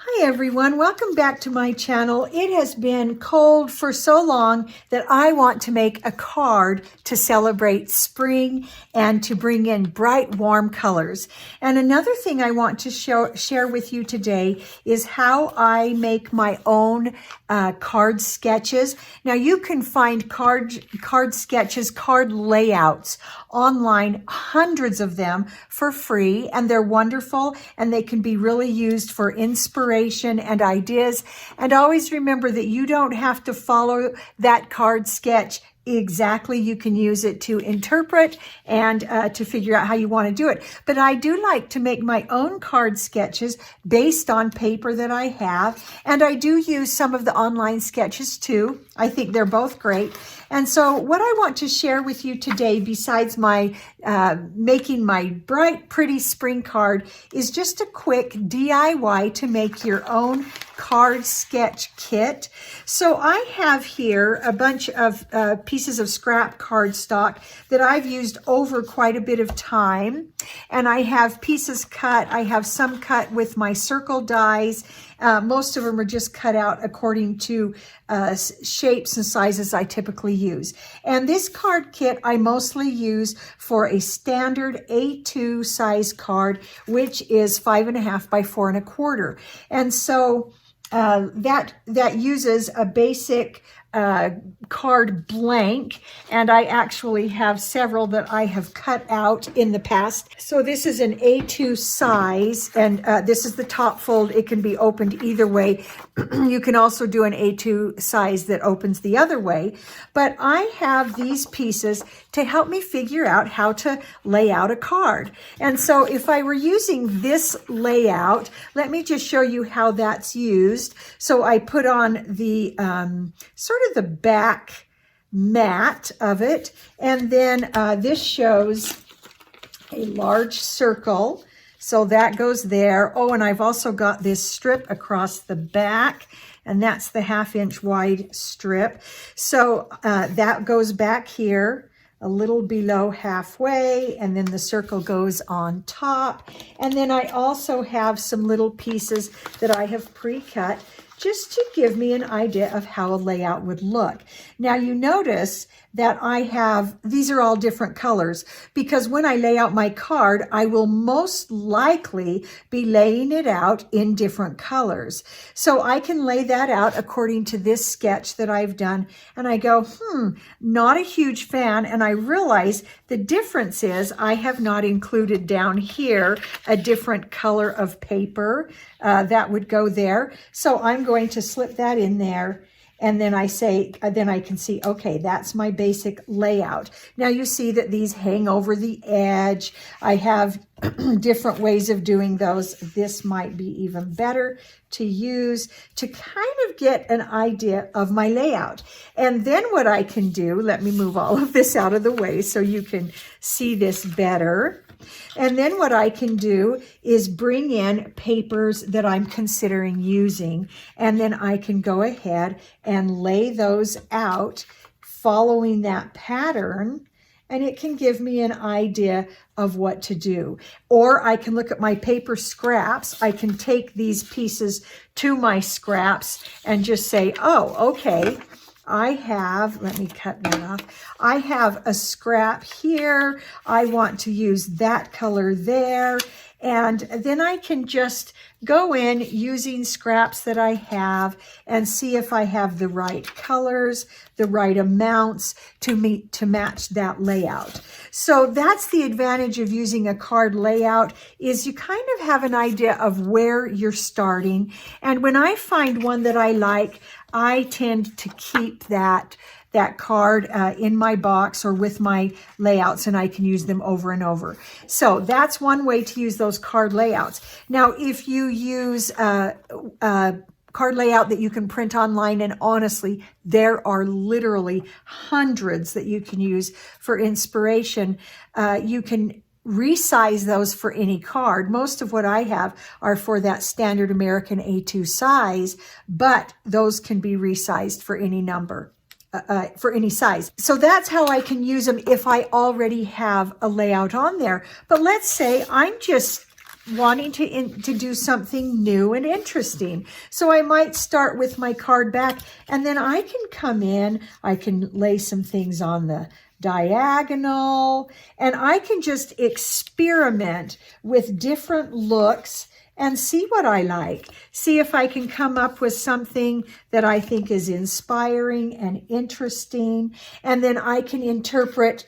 Hi everyone, welcome back to my channel. It has been cold for so long that I want to make a card to celebrate spring and to bring in bright, warm colors. And another thing I want to share with you today is how I make my own card sketches. Now you can find card sketches, card layouts online, hundreds of them for free, and they're wonderful and they can be really used for inspiration and ideas. And always remember that you don't have to follow that card sketch exactly. You can use it to interpret and to figure out how you want to do it. But I do like to make my own card sketches based on paper that I have. And I do use some of the online sketches too. I think they're both great. And so what I want to share with you today, besides my making my bright, pretty spring card, is just a quick DIY to make your own card sketch kit. So I have here a bunch of pieces of scrap cardstock that I've used over quite a bit of time. And I have pieces cut. I have some cut with my circle dies. Most of them are just cut out according to shapes and sizes I typically use. And this card kit I mostly use for a standard A2 size card, which is 5.5 by 4.25. And so that uses a basic card blank, and I actually have several that I have cut out in the past. So this is an A2 size, and this is the top fold. It can be opened either way. You can also do an A2 size that opens the other way. But I have these pieces to help me figure out how to lay out a card. And so if I were using this layout, let me just show you how that's used. So I put on the sort of the back mat of it, and then this shows a large circle, so that goes there. Oh, and I've also got this strip across the back, and that's the 1/2 inch wide strip. So that goes back here a little below halfway, and then the circle goes on top. And then I also have some little pieces that I have pre-cut just to give me an idea of how a layout would look. Now you notice that I have, these are all different colors, because when I lay out my card, I will most likely be laying it out in different colors. So I can lay that out according to this sketch that I've done, and I go, not a huge fan, and I realize the difference is I have not included down here a different color of paper that would go there. So I'm going to slip that in there. And then then I can see, okay, that's my basic layout. Now you see that these hang over the edge. I have different ways of doing those. This might be even better to use to kind of get an idea of my layout. And then what I can do, let me move all of this out of the way so you can see this better. And then what I can do is bring in papers that I'm considering using, and then I can go ahead and lay those out following that pattern, and it can give me an idea of what to do. Or I can look at my paper scraps. I can take these pieces to my scraps and just say, oh, okay, I have, let me cut that off. I have a scrap here. I want to use that color there. And then I can just go in using scraps that I have and see if I have the right colors, the right amounts to match that layout. So that's the advantage of using a card layout, is you kind of have an idea of where you're starting. And when I find one that I like, I tend to keep that card in my box or with my layouts, and I can use them over and over. So that's one way to use those card layouts. Now, if you use a card layout that you can print online, and honestly, there are literally hundreds that you can use for inspiration. You can resize those for any card. Most of what I have are for that standard American A2 size, but those can be resized for any number. For any size. So that's how I can use them if I already have a layout on there. But let's say I'm just wanting to do something new and interesting. So I might start with my card back, and then I can come in, I can lay some things on the diagonal, and I can just experiment with different looks and see what I like. See if I can come up with something that I think is inspiring and interesting, and then I can interpret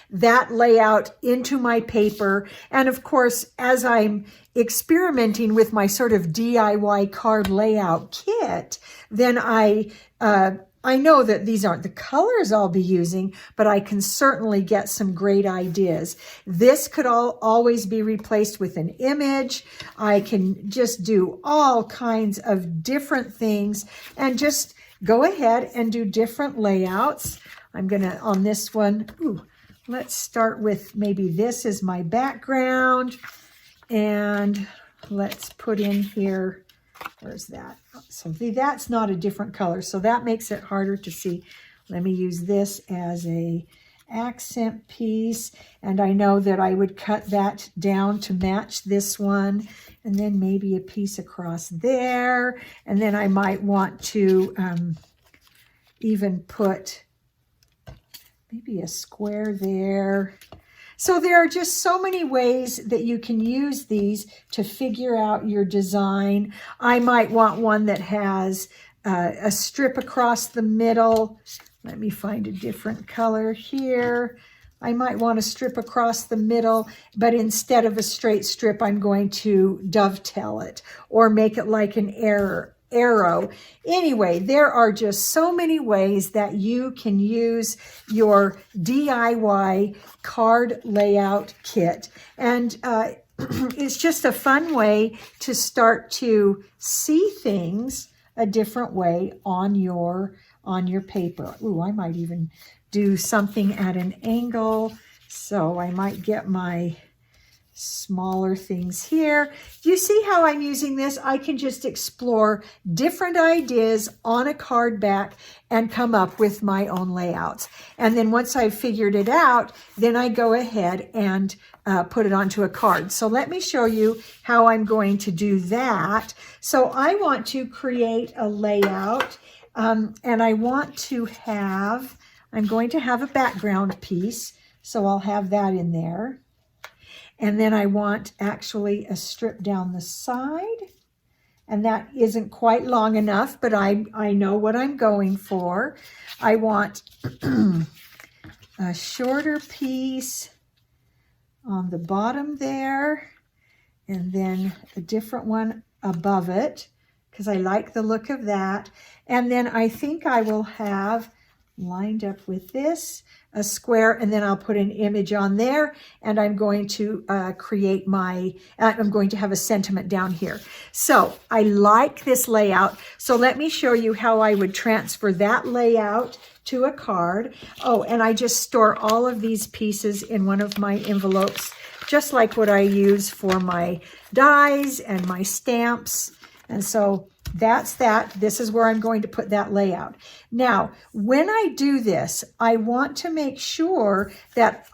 that layout into my paper. And of course, as I'm experimenting with my sort of DIY card layout kit, then I know that these aren't the colors I'll be using, but I can certainly get some great ideas. This could always be replaced with an image. I can just do all kinds of different things and just go ahead and do different layouts. I'm gonna, on this one, let's start with maybe this is my background, and let's put in here, where's that? So that's not a different color, so that makes it harder to see. Let me use this as a accent piece, and I know that I would cut that down to match this one, and then maybe a piece across there, and then I might want to even put maybe a square there. So there are just so many ways that you can use these to figure out your design. I might want one that has a strip across the middle. Let me find a different color here. I might want a strip across the middle, but instead of a straight strip, I'm going to dovetail it or make it like an arrow. Anyway, there are just so many ways that you can use your DIY card layout kit. And it's just a fun way to start to see things a different way on your paper. Ooh, I might even do something at an angle. So I might get my smaller things here. Do you see how I'm using this? I can just explore different ideas on a card back and come up with my own layouts. And then once I've figured it out, then I go ahead and put it onto a card. So let me show you how I'm going to do that. So I want to create a layout, and I want to have, I'm going to have a background piece. So I'll have that in there. And then I want actually a strip down the side, and that isn't quite long enough, but I know what I'm going for. I want a shorter piece on the bottom there, and then a different one above it, because I like the look of that. And then I think I will have lined up with this, a square, and then I'll put an image on there, and I'm going to create my, I'm going to have a sentiment down here. So I like this layout. So let me show you how I would transfer that layout to a card. Oh, and I just store all of these pieces in one of my envelopes, just like what I use for my dies and my stamps. And so that's that. This is where I'm going to put that layout. Now, when I do this, I want to make sure that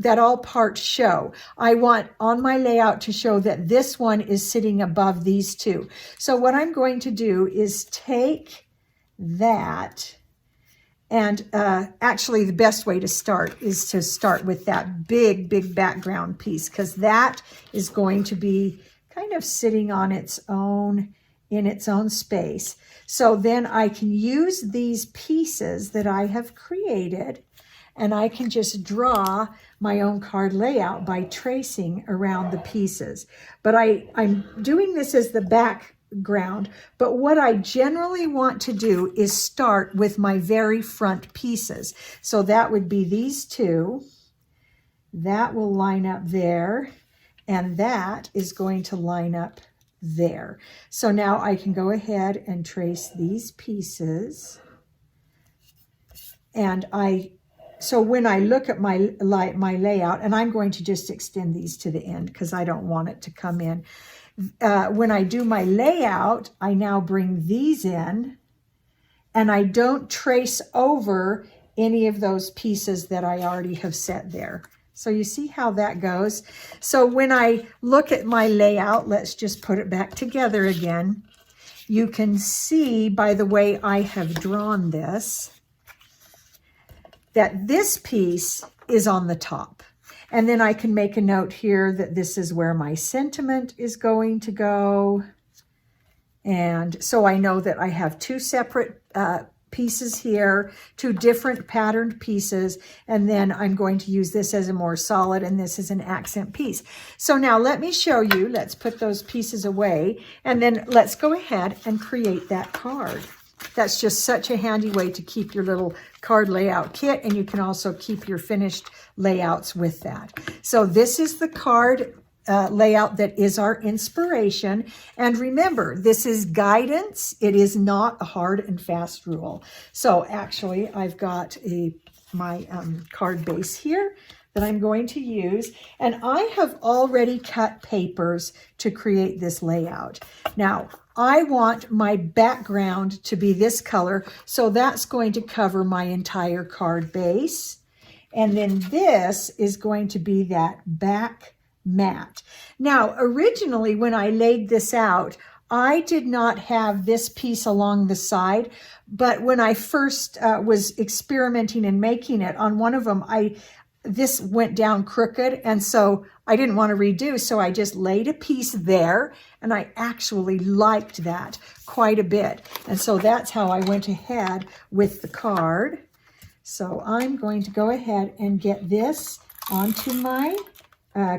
all parts show. I want on my layout to show that this one is sitting above these two. So what I'm going to do is take that, and actually the best way to start is to start with that big background piece, because that is going to be kind of sitting on its own in its own space. So then I can use these pieces that I have created, and I can just draw my own card layout by tracing around the pieces. But I'm doing this as the background, but what I generally want to do is start with my very front pieces. So that would be these two. That will line up there, and that is going to line up there. So now I can go ahead and trace these pieces, and so when I look at my layout, and I'm going to just extend these to the end because I don't want it to come in. When I do my layout, I now bring these in, and I don't trace over any of those pieces that I already have set there. So you see how that goes. So when I look at my layout, let's just put it back together again. You can see by the way I have drawn this, that this piece is on the top. And then I can make a note here that this is where my sentiment is going to go. And so I know that I have two separate pieces here, two different patterned pieces, and then I'm going to use this as a more solid, and this is an accent piece. So now let me show you, let's put those pieces away, and then let's go ahead and create that card. That's just such a handy way to keep your little card layout kit, and you can also keep your finished layouts with that. So this is the card layout that is our inspiration. And remember, this is guidance. It is not a hard and fast rule. So actually, I've got my card base here that I'm going to use. And I have already cut papers to create this layout. Now, I want my background to be this color, so that's going to cover my entire card base. And then this is going to be that back mat. Now, originally when I laid this out, I did not have this piece along the side, but when I first was experimenting and making it, on one of them, this went down crooked, and so I didn't want to redo, so I just laid a piece there, and I actually liked that quite a bit. And so that's how I went ahead with the card. So I'm going to go ahead and get this onto my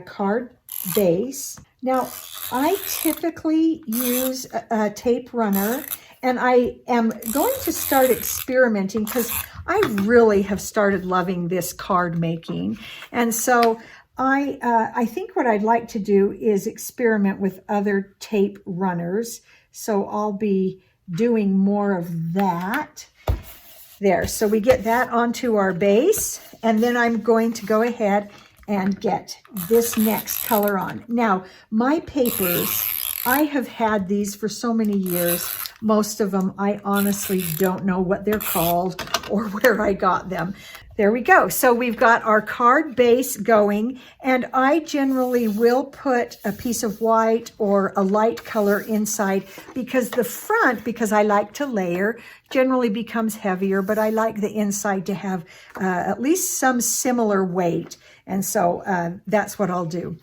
card base. Now, I typically use a tape runner, and I am going to start experimenting because I really have started loving this card making. And so I think what I'd like to do is experiment with other tape runners. So I'll be doing more of that. There, so we get that onto our base, and then I'm going to go ahead and get this next color on. Now, my papers, I have had these for so many years. Most of them, I honestly don't know what they're called or where I got them. There we go. So we've got our card base going, and I generally will put a piece of white or a light color inside because the front, because I like to layer, generally becomes heavier, but I like the inside to have at least some similar weight. And so that's what I'll do.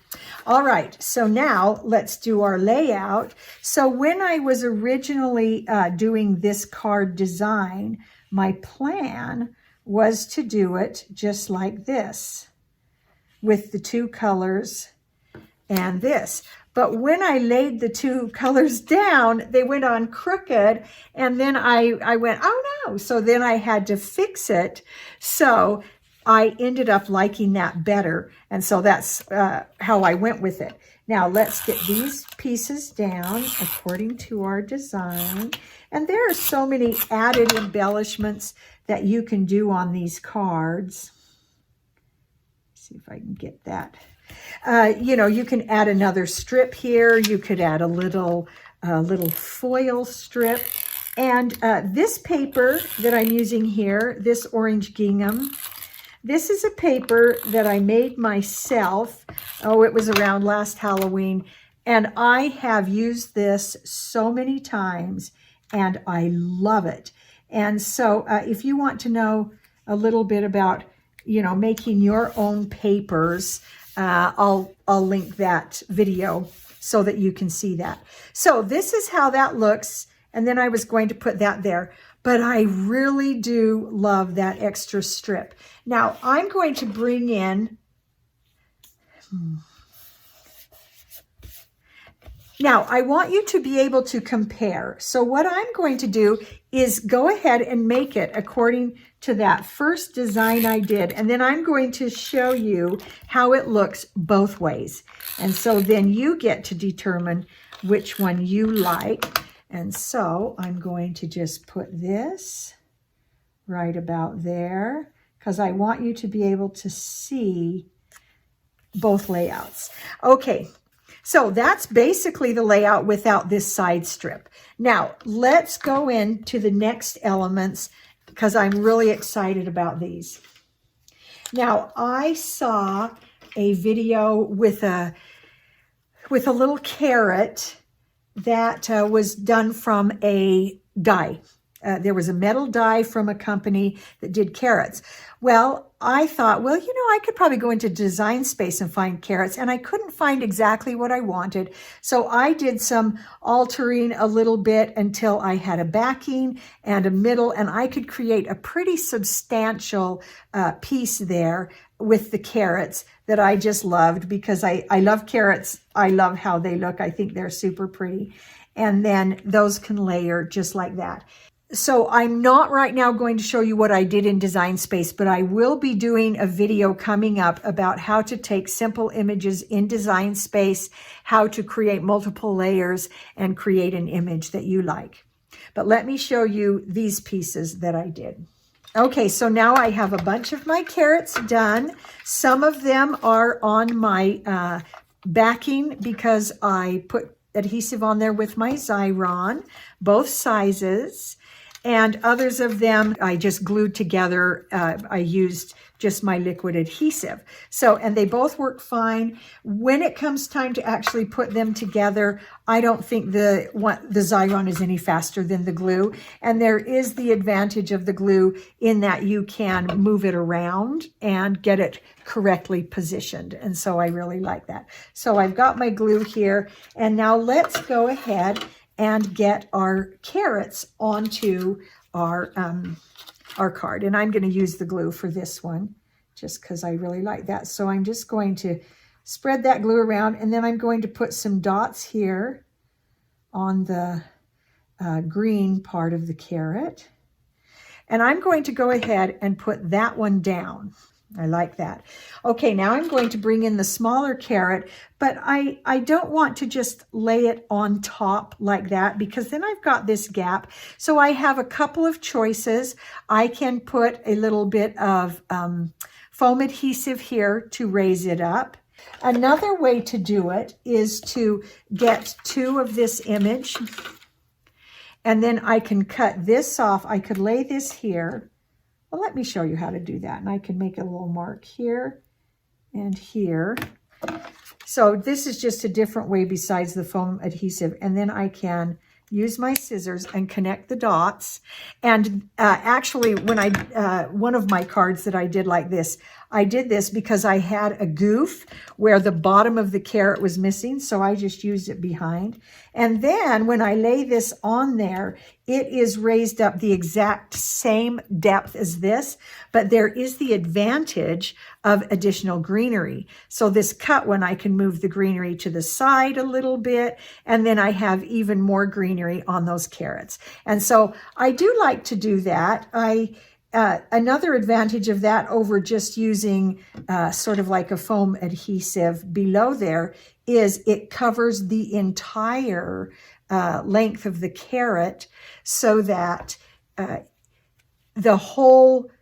All right, so now let's do our layout. So when I was originally doing this card design, my plan was to do it just like this, with the two colors and this. But when I laid the two colors down, they went on crooked, and then I went, oh no, so then I had to fix it. So I ended up liking that better, and so that's how I went with it. Now let's get these pieces down according to our design. And there are so many added embellishments that you can do on these cards. Let's see if I can get that. You know, you can add another strip here. You could add a little foil strip. And this paper that I'm using here, this orange gingham, this is a paper that I made myself. Oh, it was around last Halloween. And I have used this so many times, and I love it. And so if you want to know a little bit about, you know, making your own papers, I'll link that video so that you can see that. So this is how that looks. And then I was going to put that there. But I really do love that extra strip. Now I'm going to bring in, now I want you to be able to compare. So what I'm going to do is go ahead and make it according to that first design I did. And then I'm going to show you how it looks both ways. And so then you get to determine which one you like. And so I'm going to just put this right about there because I want you to be able to see both layouts. Okay, so that's basically the layout without this side strip. Now, let's go into the next elements because I'm really excited about these. Now, I saw a video with a little carrot that was done from a die. There was a metal die from a company that did carrots. Well, I thought, well, I could probably go into Design Space and find carrots, and I couldn't find exactly what I wanted. So I did some altering a little bit until I had a backing and a middle, and I could create a pretty substantial piece there with the carrots that I just loved, because I love carrots. I love how they look. I think they're super pretty. And then those can layer just like that. So I'm not right now going to show you what I did in Design Space, but I will be doing a video coming up about how to take simple images in Design Space, how to create multiple layers and create an image that you like. But let me show you these pieces that I did. Okay, so now I have a bunch of my carrots done. Some of them are on my backing because I put adhesive on there with my Xyron, both sizes. And others of them I just glued together. I used just my liquid adhesive. So, and they both work fine. When it comes time to actually put them together, I don't think the Xyron is any faster than the glue. And there is the advantage of the glue in that you can move it around and get it correctly positioned. And so I really like that. So I've got my glue here, and now let's go ahead and get our carrots onto our card. And I'm going to use the glue for this one just because I really like that. So I'm just going to spread that glue around, and then I'm going to put some dots here on the green part of the carrot. And I'm going to go ahead and put that one down. I like that. Okay, now I'm going to bring in the smaller carrot, but I don't want to just lay it on top like that, because then I've got this gap. So I have a couple of choices. I can put a little bit of foam adhesive here to raise it up. Another way to do it is to get two of this image, and then I can cut this off. I could lay this here. Well, let me show you how to do that. And I can make a little mark here and here. So this is just a different way besides the foam adhesive. And then I can use my scissors and connect the dots. And actually, when one of my cards that I did like this, I did this because I had a goof where the bottom of the carrot was missing, so I just used it behind. And then when I lay this on there, it is raised up the exact same depth as this, but there is the advantage of additional greenery. So this cut one, I can move the greenery to the side a little bit, and then I have even more greenery on those carrots. And so I do like to do that. Another advantage of that over just using sort of like a foam adhesive below there is it covers the entire length of the carrot, so that the whole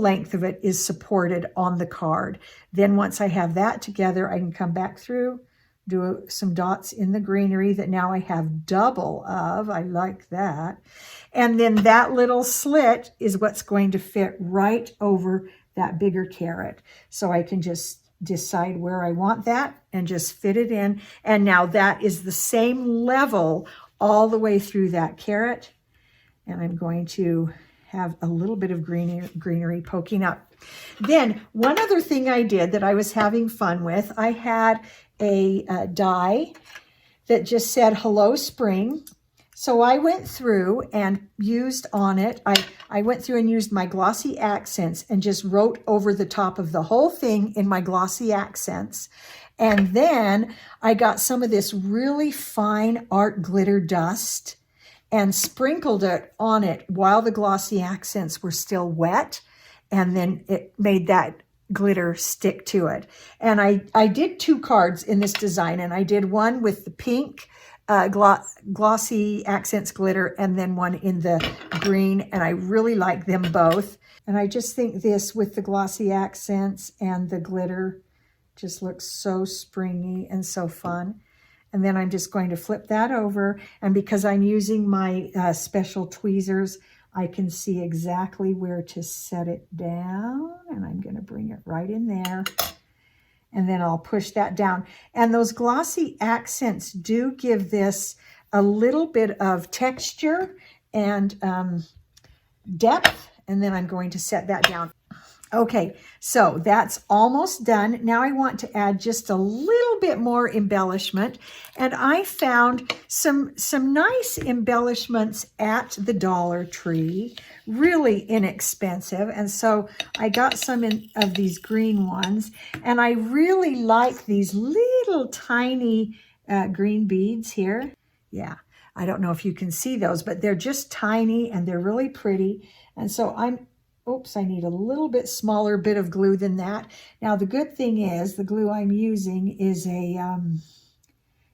length of it is supported on the card. Then once I have that together, I can come back through, do some dots in the greenery that now I have double of. I like that. And then that little slit is what's going to fit right over that bigger carrot. So I can just decide where I want that and just fit it in. And now that is the same level all the way through that carrot. And I'm going to have a little bit of greenery poking up. Then one other thing I did that I was having fun with, I had a die that just said Hello Spring. So I went through and used on it, I went through and used my glossy accents and just wrote over the top of the whole thing in my glossy accents. And then I got some of this really fine art glitter dust and sprinkled it on it while the glossy accents were still wet. And then it made that glitter stick to it. And I did two cards in this design, and I did one with the pink glossy accents glitter, and then one in the green, and I really like them both. And I just think this with the glossy accents and the glitter just looks so springy and so fun. And then I'm just going to flip that over, and because I'm using my special tweezers, I can see exactly where to set it down, and I'm going to bring it right in there. And then I'll push that down. And those glossy accents do give this a little bit of texture and depth. And then I'm going to set that down. Okay, so that's almost done. Now I want to add just a little bit more embellishment. And I found some nice embellishments at the Dollar Tree, really inexpensive. And so I got some of these green ones. And I really like these little tiny green beads here. Yeah, I don't know if you can see those, but they're just tiny and they're really pretty. And so oops, I need a little bit smaller bit of glue than that. Now, the good thing is the glue I'm using is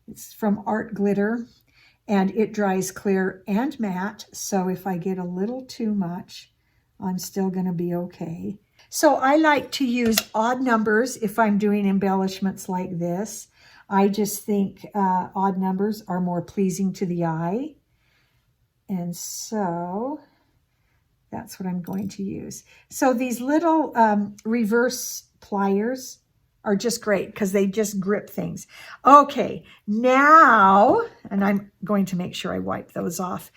it's from Art Glitter, and it dries clear and matte. So if I get a little too much, I'm still going to be okay. So I like to use odd numbers if I'm doing embellishments like this. I just think odd numbers are more pleasing to the eye. And so that's what I'm going to use. So these little reverse pliers are just great because they just grip things. Okay, now, and I'm going to make sure I wipe those off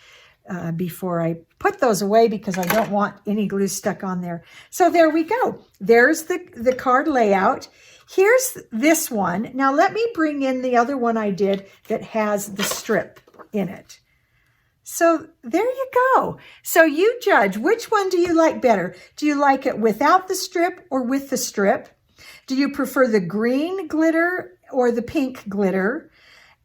before I put those away because I don't want any glue stuck on there. So there we go. There's the card layout. Here's this one. Now let me bring in the other one I did that has the strip in it. So there you go. So you judge, which one do you like better? Do you like it without the strip or with the strip? Do you prefer the green glitter or the pink glitter?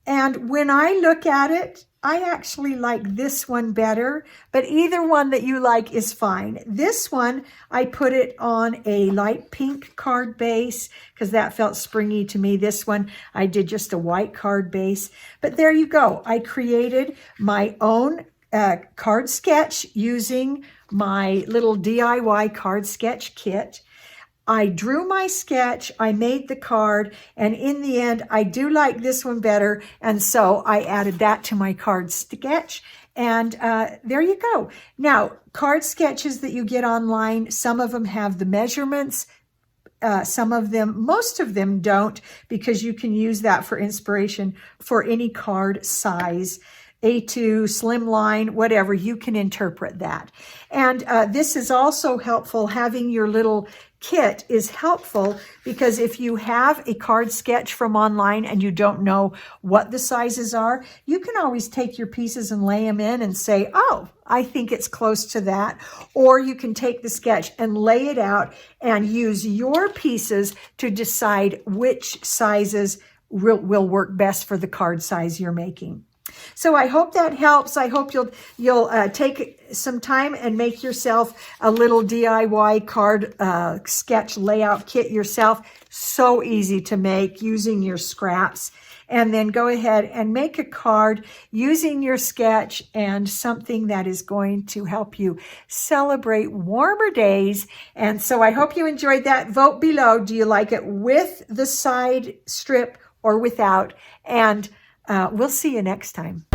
And when I look at it, I actually like this one better, but either one that you like is fine. This one, I put it on a light pink card base because that felt springy to me. This one, I did just a white card base. But there you go. I created my own card sketch using my little DIY card sketch kit. I drew my sketch, I made the card, and in the end, I do like this one better, and so I added that to my card sketch, and there you go. Now, card sketches that you get online, some of them have the measurements, most of them don't, because you can use that for inspiration for any card size. A2, slimline, whatever, you can interpret that. And this is also helpful. Having your little kit is helpful because if you have a card sketch from online and you don't know what the sizes are, you can always take your pieces and lay them in and say, oh, I think it's close to that. Or you can take the sketch and lay it out and use your pieces to decide which sizes will work best for the card size you're making. So I hope that helps. I hope you'll take some time and make yourself a little DIY card sketch layout kit yourself. So easy to make using your scraps. And then go ahead and make a card using your sketch and something that is going to help you celebrate warmer days. And so I hope you enjoyed that. Vote below. Do you like it with the side strip or without? And we'll see you next time.